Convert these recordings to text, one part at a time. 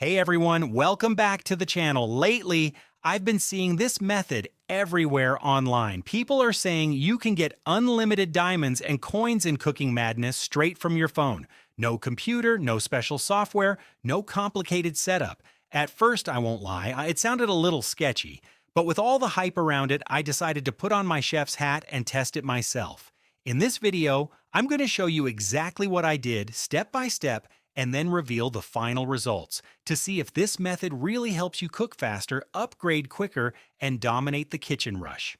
Hey everyone, welcome back to the channel. Lately, I've been seeing this method everywhere online. People are saying you can get unlimited diamonds and coins in Cooking Madness straight from your phone. No computer, no special software, no complicated setup. At first, I won't lie, it sounded a little sketchy. But with all the hype around it, I decided to put on my chef's hat and test it myself. In this video, I'm going to show you exactly what I did, step by step, and then reveal the final results to see if this method really helps you cook faster, upgrade quicker, and dominate the kitchen rush.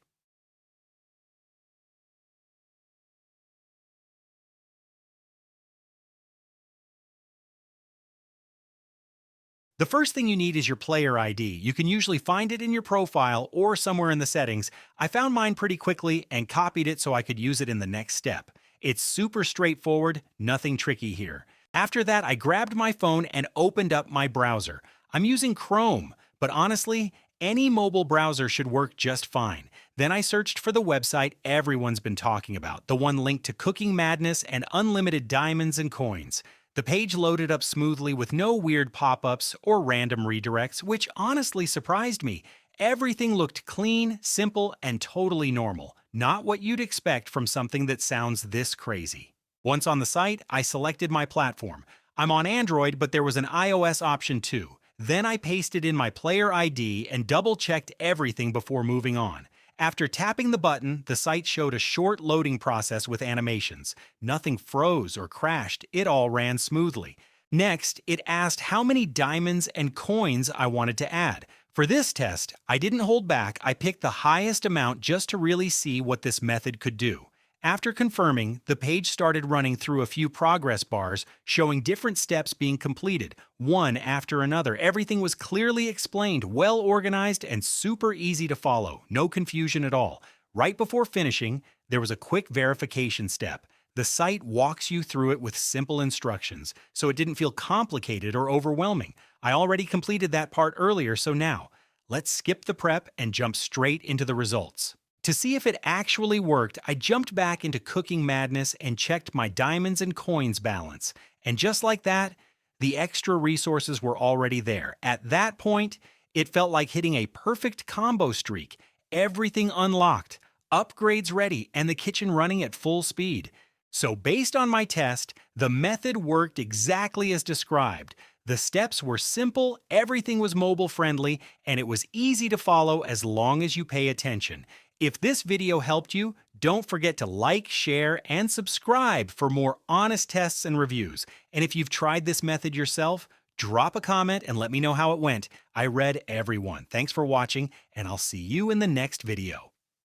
The first thing you need is your player ID. You can usually find it in your profile or somewhere in the settings. I found mine pretty quickly and copied it so I could use it in the next step. It's super straightforward, nothing tricky here. After that, I grabbed my phone and opened up my browser. I'm using Chrome, but honestly, any mobile browser should work just fine. Then I searched for the website everyone's been talking about, the one linked to Cooking Madness and unlimited diamonds and coins. The page loaded up smoothly with no weird pop-ups or random redirects, which honestly surprised me. Everything looked clean, simple, and totally normal. Not what you'd expect from something that sounds this crazy. Once on the site, I selected my platform. I'm on Android, but there was an iOS option too. Then I pasted in my player ID and double-checked everything before moving on. After tapping the button, the site showed a short loading process with animations. Nothing froze or crashed, it all ran smoothly. Next, it asked how many diamonds and coins I wanted to add. For this test, I didn't hold back, I picked the highest amount just to really see what this method could do. After confirming, the page started running through a few progress bars, showing different steps being completed, one after another. Everything was clearly explained, well organized, and super easy to follow. No confusion at all. Right before finishing, there was a quick verification step. The site walks you through it with simple instructions, so it didn't feel complicated or overwhelming. I already completed that part earlier, so now, let's skip the prep and jump straight into the results. To see if it actually worked, I jumped back into Cooking Madness and checked my diamonds and coins balance. And just like that, the extra resources were already there. At that point, it felt like hitting a perfect combo streak. Everything unlocked, upgrades ready, and the kitchen running at full speed. So based on my test, the method worked exactly as described. The steps were simple, everything was mobile friendly, and it was easy to follow as long as you pay attention. If this video helped you, don't forget to like, share, and subscribe for more honest tests and reviews. And if you've tried this method yourself, drop a comment and let me know how it went. I read every one. Thanks for watching, and I'll see you in the next video.